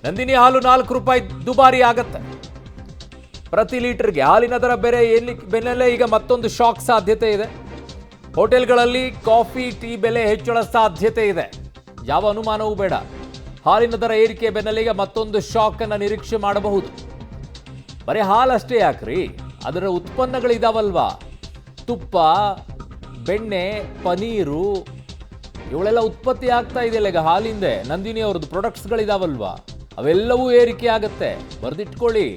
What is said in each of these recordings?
ನಂದಿನಿ ಹಾಲು 4 ರೂಪಾಯಿ ದುಬಾರಿ ಆಗತ್ತೆ ಪ್ರತಿ ಲೀಟರ್ಗೆ. ಹಾಲಿನ ದರ ಬೇರೆ ಬೆನ್ನಲ್ಲೇ ಈಗ ಮತ್ತೊಂದು ಶಾಕ್ ಸಾಧ್ಯತೆ ಇದೆ. ಹೋಟೆಲ್ಗಳಲ್ಲಿ ಕಾಫಿ ಟೀ ಬೆಲೆ ಹೆಚ್ಚಳ ಸಾಧ್ಯತೆ ಇದೆ. ಯಾವ ಅನುಮಾನವೂ ಬೇಡ. ಹಾಲಿನ ದರ ಏರಿಕೆ ಬೆನ್ನಲ್ಲೇ ಈಗ ಮತ್ತೊಂದು ಶಾಕ್ ಅನ್ನು ನಿರೀಕ್ಷೆ ಮಾಡಬಹುದು. ಬರೀ ಹಾಲಷ್ಟೇ ಯಾಕ್ರಿ, ಅದರ ಉತ್ಪನ್ನಗಳಿದಾವಲ್ವಾ, ತುಪ್ಪ, ಬೆಣ್ಣೆ, ಪನೀರು, ಇವುಗಳೆಲ್ಲ ಉತ್ಪತ್ತಿ ಆಗ್ತಾ ಇದೆಯಲ್ಲ ಈಗ ಹಾಲಿಂದ. ನಂದಿನಿ ಅವ್ರದ್ದು ಪ್ರಾಡಕ್ಟ್ಸ್ಗಳಿದಾವಲ್ವಾ, ಅವೆಲ್ಲವೂ ಏರಿಕೆ ಆಗತ್ತೆ. ಬರೆದಿಟ್ಕೊಳ್ಳಿ,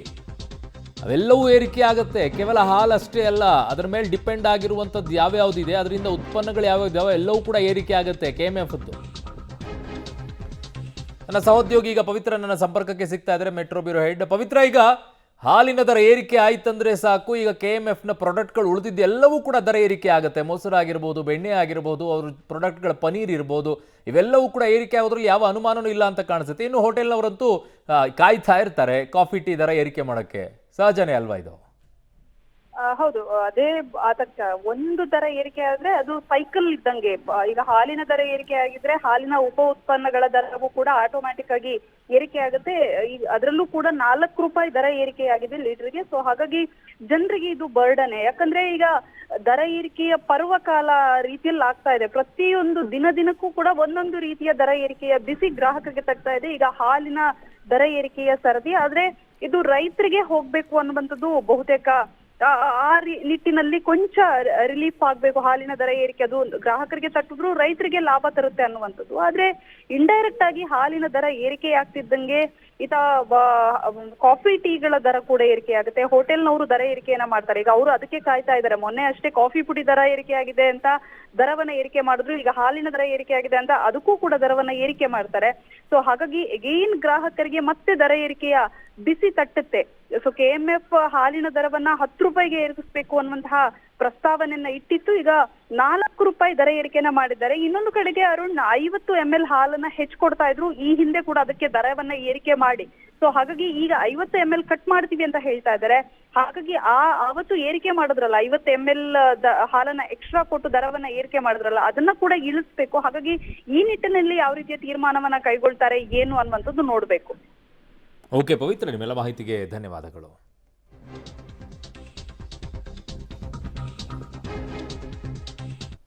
ಅವೆಲ್ಲವೂ ಏರಿಕೆ ಆಗುತ್ತೆ. ಕೇವಲ ಹಾಲಷ್ಟೇ ಅಲ್ಲ, ಅದರ ಮೇಲೆ ಡಿಪೆಂಡ್ ಆಗಿರುವಂಥದ್ದು ಯಾವ್ಯಾವುದಿದೆ, ಅದರಿಂದ ಉತ್ಪನ್ನಗಳು ಯಾವ್ಯಾವ್ದಾವ ಎಲ್ಲವೂ ಕೂಡ ಏರಿಕೆ ಆಗುತ್ತೆ. KMF ನನ್ನ ಸಹೋದ್ಯೋಗಿ ಈಗ ಪವಿತ್ರ ನನ್ನ ಸಂಪರ್ಕಕ್ಕೆ ಸಿಗ್ತಾ ಇದ್ದಾರೆ, ಮೆಟ್ರೋ ಬ್ಯೂರೋ ಹೆಡ್. ಪವಿತ್ರ, ಈಗ ಹಾಲಿನ ದರ ಏರಿಕೆ ಆಯ್ತಂದ್ರೆ ಸಾಕು, ಈಗ KMFನ ಪ್ರಾಡಕ್ಟ್ಗಳು ಉಳಿದಿದ್ದು ಎಲ್ಲವೂ ಕೂಡ ದರ ಏರಿಕೆ ಆಗುತ್ತೆ. ಮೊಸರು ಆಗಿರ್ಬೋದು, ಬೆಣ್ಣೆ ಆಗಿರ್ಬೋದು, ಅವ್ರ ಪ್ರಾಡಕ್ಟ್ಗಳ ಪನೀರ್ ಇರ್ಬೋದು, ಇವೆಲ್ಲವೂ ಕೂಡ ಏರಿಕೆ ಆಗೋದ್ರಲ್ಲಿ ಯಾವ ಅನುಮಾನನೂ ಇಲ್ಲ ಅಂತ ಕಾಣಿಸುತ್ತೆ. ಇನ್ನು ಹೋಟೆಲ್ನವರಂತೂ ಕಾಯ್ತಾ ಇರ್ತಾರೆ ಕಾಫಿ ಟೀ ದರ ಏರಿಕೆ ಮಾಡೋಕ್ಕೆ. ಸಹಜನೇ ಅಲ್ವಾ ಇದು? ಹೌದು, ಅದೇ ಅದಕ್ಕ ಒಂದು ದರ ಏರಿಕೆ ಆದ್ರೆ ಅದು ಸೈಕಲ್ ಇದ್ದಂಗೆ. ಈಗ ಹಾಲಿನ ದರ ಏರಿಕೆ ಆಗಿದ್ರೆ ಹಾಲಿನ ಉಪ ಉತ್ಪನ್ನಗಳ ದರವೂ ಕೂಡ ಆಟೋಮ್ಯಾಟಿಕ್ ಆಗಿ ಏರಿಕೆ ಆಗುತ್ತೆ. ಅದರಲ್ಲೂ ಕೂಡ 4 ರೂಪಾಯಿ ದರ ಏರಿಕೆ ಆಗಿದೆ ಲೀಟರ್ಗೆ. ಸೊ ಹಾಗಾಗಿ ಜನರಿಗೆ ಇದು ಬರ್ಡನೆ. ಯಾಕಂದ್ರೆ ಈಗ ದರ ಏರಿಕೆಯ ಪರ್ವಕಾಲ ರೀತಿಯಲ್ಲಿ ಆಗ್ತಾ ಇದೆ. ಪ್ರತಿಯೊಂದು ದಿನಕ್ಕೂ ಕೂಡ ಒಂದೊಂದು ರೀತಿಯ ದರ ಏರಿಕೆಯ ಬಿಸಿ ಗ್ರಾಹಕರಿಗೆ ತಗ್ತಾ ಇದೆ. ಈಗ ಹಾಲಿನ ದರ ಏರಿಕೆಯ ಸರದಿ ಆದ್ರೆ ಇದು ರೈತರಿಗೆ ಹೋಗ್ಬೇಕು ಅನ್ನುವಂಥದ್ದು ಬಹುತೇಕ ಆ ನಿಟ್ಟಿನಲ್ಲಿ ಕೊಂಚ ರಿಲೀಫ್ ಆಗ್ಬೇಕು. ಹಾಲಿನ ದರ ಏರಿಕೆ ಅದು ಗ್ರಾಹಕರಿಗೆ ತಟ್ಟಿದ್ರು ರೈತರಿಗೆ ಲಾಭ ತರುತ್ತೆ ಅನ್ನುವಂಥದ್ದು. ಆದ್ರೆ ಇಂಡೈರೆಕ್ಟ್ ಆಗಿ ಹಾಲಿನ ದರ ಏರಿಕೆ ಆಗ್ತಿದ್ದಂಗೆ ಕಾಫಿ ಟೀಗಳ ದರ ಕೂಡ ಏರಿಕೆ ಆಗುತ್ತೆ. ಹೋಟೆಲ್ನವರು ದರ ಏರಿಕೆಯನ್ನ ಮಾಡ್ತಾರೆ. ಈಗ ಅವರು ಅದಕ್ಕೆ ಕಾಯ್ತಾ ಇದ್ದಾರೆ. ಮೊನ್ನೆ ಅಷ್ಟೇ ಕಾಫಿ ಪುಡಿ ದರ ಏರಿಕೆ ಆಗಿದೆ ಅಂತ ದರವನ್ನ ಏರಿಕೆ ಮಾಡಿದ್ರು. ಈಗ ಹಾಲಿನ ದರ ಏರಿಕೆ ಆಗಿದೆ ಅಂತ ಅದಕ್ಕೂ ಕೂಡ ದರವನ್ನ ಏರಿಕೆ ಮಾಡ್ತಾರೆ. ಸೊ ಹಾಗಾಗಿ ಎಗೈನ್ ಗ್ರಾಹಕರಿಗೆ ಮತ್ತೆ ದರ ಏರಿಕೆಯ ಬಿಸಿ ತಟ್ಟುತ್ತೆ. ಸೊ KMF ಹಾಲಿನ ದರವನ್ನ 10 ರೂಪಾಯಿಗೆ ಏರಿಸಬೇಕು ಅನ್ನುವಂತಹ ಪ್ರಸ್ತಾವನೆಯನ್ನ ಇಟ್ಟಿತ್ತು. ಈಗ 4 ರೂಪಾಯಿ ದರ ಏರಿಕೆಯನ್ನ ಮಾಡಿದ್ದಾರೆ. ಇನ್ನೊಂದು ಕಡೆಗೆ ಅರುಣ್ 50 ml ಹಾಲನ್ನ ಕೊಡ್ತಾ ಇದ್ರು ಈ ಹಿಂದೆ ಕೂಡ, ಅದಕ್ಕೆ ದರವನ್ನ ಏರಿಕೆ ಮಾಡಿ. ಸೊ ಹಾಗಾಗಿ ಈಗ 50 ml ಕಟ್ ಮಾಡ್ತೀವಿ ಅಂತ ಹೇಳ್ತಾ ಇದ್ದಾರೆ. ಹಾಗಾಗಿ ಅವತ್ತು ಏರಿಕೆ ಮಾಡಿದ್ರಲ್ಲ 50 ml ಹಾಲನ್ನ ಎಕ್ಸ್ಟ್ರಾ ಕೊಟ್ಟು ದರವನ್ನ ಏರಿಕೆ ಮಾಡಿದ್ರಲ್ಲ, ಅದನ್ನ ಕೂಡ ಇಳಿಸ್ಬೇಕು. ಹಾಗಾಗಿ ಈ ನಿಟ್ಟಿನಲ್ಲಿ ಯಾವ ರೀತಿಯ ತೀರ್ಮಾನವನ್ನ ಕೈಗೊಳ್ತಾರೆ ಏನು ಅನ್ನುವಂಥದ್ದು ನೋಡ್ಬೇಕು. ಓಕೆ ಪವಿತ್ರ, ನಿಮ್ಮೆಲ್ಲ ಮಾಹಿತಿಗೆ ಧನ್ಯವಾದಗಳು.